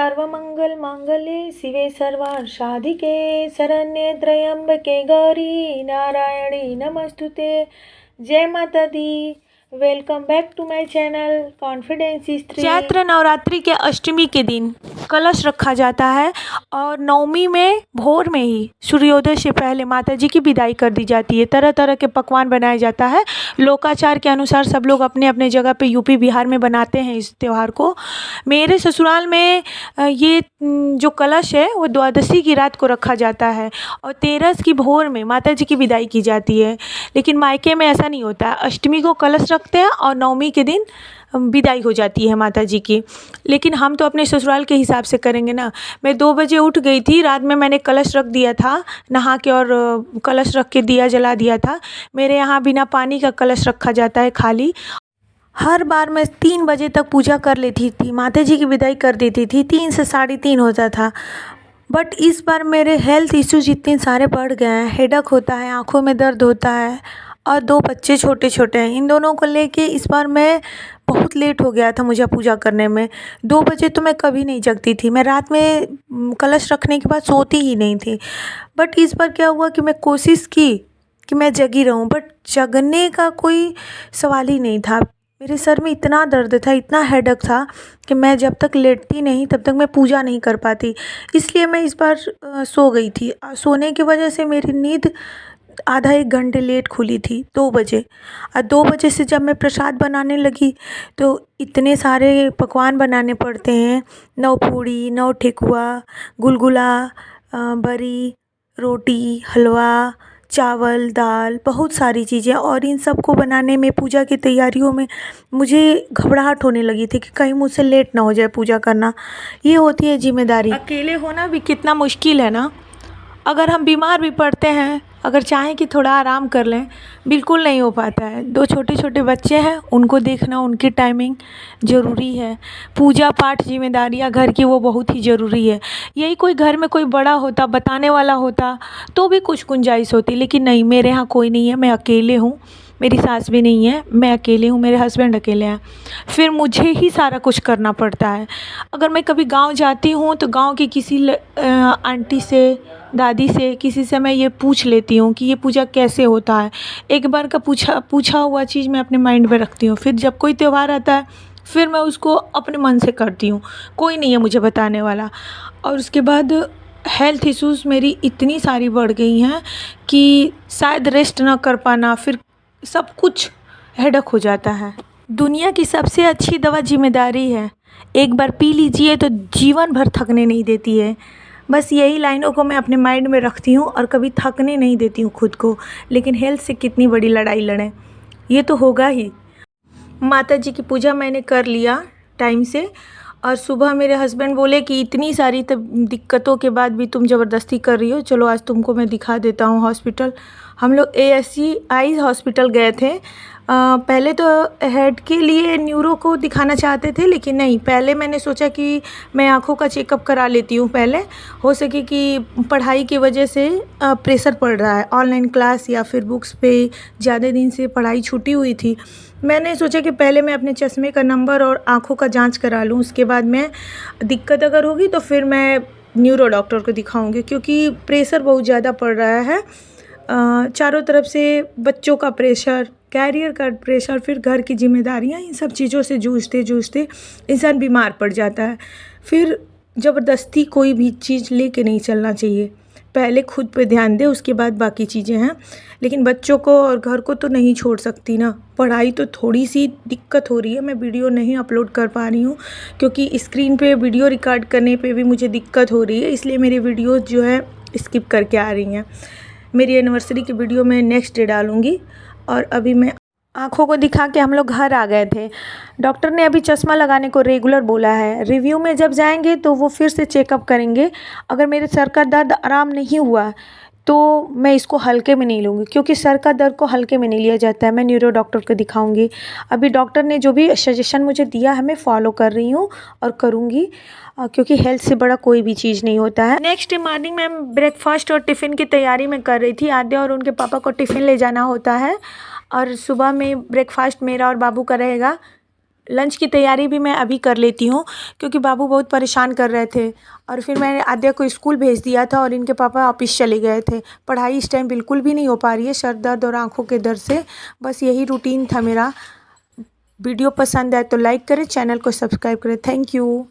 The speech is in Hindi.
सर्वमंगल मांगल्ये शिवे सर्वार्थसाधिके शरण्ये त्र्यंबके गौरी नारायणी नमस्तुते। जय माता दी। Welcome back to my channel confidence स्त्री। चैत्र नवरात्रि के अष्टमी के दिन कलश रखा जाता है और नवमी में भोर में ही सूर्योदय से पहले माता जी की विदाई कर दी जाती है। तरह तरह के पकवान बनाया जाता है। लोकाचार के अनुसार सब लोग अपने अपने जगह पे यूपी बिहार में बनाते हैं इस त्यौहार को। मेरे ससुराल में ये जो कलश है वो द्वादशी की रात को रखा जाता है और तेरस की भोर में माता जी की विदाई की जाती है। लेकिन मायके में ऐसा नहीं होता है। अष्टमी को कलश रखते हैं और नवमी के दिन विदाई हो जाती है माता जी की। लेकिन हम तो अपने ससुराल के हिसाब से करेंगे ना। मैं 2 बजे उठ गई थी। रात में मैंने कलश रख दिया था, नहा के, और कलश रख के दिया जला दिया था। मेरे यहाँ बिना पानी का कलश रखा जाता है खाली। हर बार मैं 3 बजे तक पूजा कर लेती थी, माता जी की विदाई कर देती थी। 3 से 3:30 होता था। बट इस बार मेरे हेल्थ इश्यूज इतने सारे बढ़ गए हैं। हेडेक होता है, आँखों में दर्द होता है और 2 बच्चे छोटे छोटे हैं। इन दोनों को लेके इस बार मैं बहुत लेट हो गया था मुझे पूजा करने में। 2 बजे तो मैं कभी नहीं जगती थी। मैं रात में कलश रखने के बाद सोती ही नहीं थी। बट इस बार क्या हुआ कि मैं कोशिश की कि मैं जगी रहूं, बट जगने का कोई सवाल ही नहीं था। मेरे सर में इतना दर्द था, इतना हेडेक था कि मैं जब तक लेटती नहीं तब तक मैं पूजा नहीं कर पाती। इसलिए मैं इस बार सो गई थी। सोने की वजह से मेरी नींद आधा 1 घंटे लेट खुली थी, 2 बजे। और 2 बजे से जब मैं प्रसाद बनाने लगी तो इतने सारे पकवान बनाने पड़ते हैं। 9 पूड़ी, 9 ठेकुआ, गुलगुला, बरी, रोटी, हलवा, चावल, दाल, बहुत सारी चीज़ें। और इन सब को बनाने में, पूजा की तैयारियों में मुझे घबराहट होने लगी थी कि कहीं मुझसे लेट ना हो जाए पूजा करना। ये होती है जिम्मेदारी। अकेले होना भी कितना मुश्किल है ना। अगर हम बीमार भी पड़ते हैं, अगर चाहें कि थोड़ा आराम कर लें, बिल्कुल नहीं हो पाता है। 2 छोटे छोटे बच्चे हैं, उनको देखना, उनकी टाइमिंग ज़रूरी है। पूजा पाठ जिम्मेदारियां घर की वो बहुत ही ज़रूरी है। यही कोई घर में कोई बड़ा होता, बताने वाला होता तो भी कुछ गुंजाइश होती। लेकिन नहीं, मेरे यहाँ कोई नहीं है। मैं अकेले हूँ। मेरी सास भी नहीं है, मैं अकेले हूँ, मेरे हस्बैंड अकेले हैं। फिर मुझे ही सारा कुछ करना पड़ता है। अगर मैं कभी गांव जाती हूँ तो गांव की किसी आंटी से, दादी से, किसी से मैं ये पूछ लेती हूँ कि ये पूजा कैसे होता है। एक बार का पूछा हुआ चीज़ मैं अपने माइंड में रखती हूँ। फिर जब कोई त्यौहार आता है फिर मैं उसको अपने मन से करती हूँ। कोई नहीं है मुझे बताने वाला। और उसके बाद हेल्थ इश्यूज़ मेरी इतनी सारी बढ़ गई हैं कि शायद रेस्ट ना कर पाना, फिर सब कुछ हेडेक हो जाता है। दुनिया की सबसे अच्छी दवा जिम्मेदारी है। एक बार पी लीजिए तो जीवन भर थकने नहीं देती है। बस यही लाइनों को मैं अपने माइंड में रखती हूँ और कभी थकने नहीं देती हूँ खुद को। लेकिन हेल्थ से कितनी बड़ी लड़ाई लड़ें, ये तो होगा ही। माता जी की पूजा मैंने कर लिया टाइम से। और सुबह मेरे हस्बैंड बोले कि इतनी सारी दिक्कतों के बाद भी तुम ज़बरदस्ती कर रही हो, चलो आज तुमको मैं दिखा देता हूँ हॉस्पिटल। हम लोग ASC आइज़ हॉस्पिटल गए थे। पहले तो हेड के लिए न्यूरो को दिखाना चाहते थे, लेकिन नहीं, पहले मैंने सोचा कि मैं आँखों का चेकअप करा लेती हूँ पहले। हो सके कि पढ़ाई की वजह से प्रेशर पड़ रहा है, ऑनलाइन क्लास या फिर बुक्स पे ज़्यादा दिन से पढ़ाई छूटी हुई थी। मैंने सोचा कि पहले मैं अपने चश्मे का नंबर और आँखों का जांच करा लूँ, उसके बाद मैं दिक्कत अगर होगी तो फिर मैं न्यूरो डॉक्टर को दिखाऊंगी। क्योंकि प्रेशर बहुत ज़्यादा पड़ रहा है। चारों तरफ से बच्चों का प्रेशर, कैरियर का प्रेशर, फिर घर की जिम्मेदारियाँ, इन सब चीज़ों से जूझते जूझते इंसान बीमार पड़ जाता है। फिर ज़बरदस्ती कोई भी चीज़ लेके नहीं चलना चाहिए। पहले खुद पे ध्यान दे, उसके बाद बाकी चीज़ें हैं। लेकिन बच्चों को और घर को तो नहीं छोड़ सकती ना। पढ़ाई तो थोड़ी सी दिक्कत हो रही है, मैं वीडियो नहीं अपलोड कर पा रही हूँ क्योंकि स्क्रीन पे वीडियो रिकॉर्ड करने पे भी मुझे दिक्कत हो रही है। इसलिए मेरी वीडियो जो है स्किप करके आ रही हैं। मेरी एनिवर्सरी की वीडियो मैं नेक्स्ट डे डालूँगी। और अभी मैं आँखों को दिखा के हम लोग घर आ गए थे। डॉक्टर ने अभी चश्मा लगाने को रेगुलर बोला है। रिव्यू में जब जाएंगे तो वो फिर से चेकअप करेंगे। अगर मेरे सर का दर्द आराम नहीं हुआ तो मैं इसको हल्के में नहीं लूँगी, क्योंकि सर का दर्द को हल्के में नहीं लिया जाता है। मैं न्यूरो डॉक्टर को दिखाऊंगी। अभी डॉक्टर ने जो भी सजेशन मुझे दिया है मैं फॉलो कर रही हूँ और करूँगी, क्योंकि हेल्थ से बड़ा कोई भी चीज़ नहीं होता है। नेक्स्ट मॉर्निंग मैं ब्रेकफास्ट और टिफ़िन की तैयारी में कर रही थी। आद्या और उनके पापा को टिफ़िन ले जाना होता है और सुबह में ब्रेकफास्ट मेरा और बाबू का रहेगा। लंच की तैयारी भी मैं अभी कर लेती हूँ, क्योंकि बाबू बहुत परेशान कर रहे थे। और फिर मैंने आद्या को स्कूल भेज दिया था और इनके पापा ऑफिस चले गए थे। पढ़ाई इस टाइम बिल्कुल भी नहीं हो पा रही है, सर दर्द और आँखों के दर्द से। बस यही रूटीन था मेरा। वीडियो पसंद आए तो लाइक करें, चैनल को सब्सक्राइब करें। Thank you.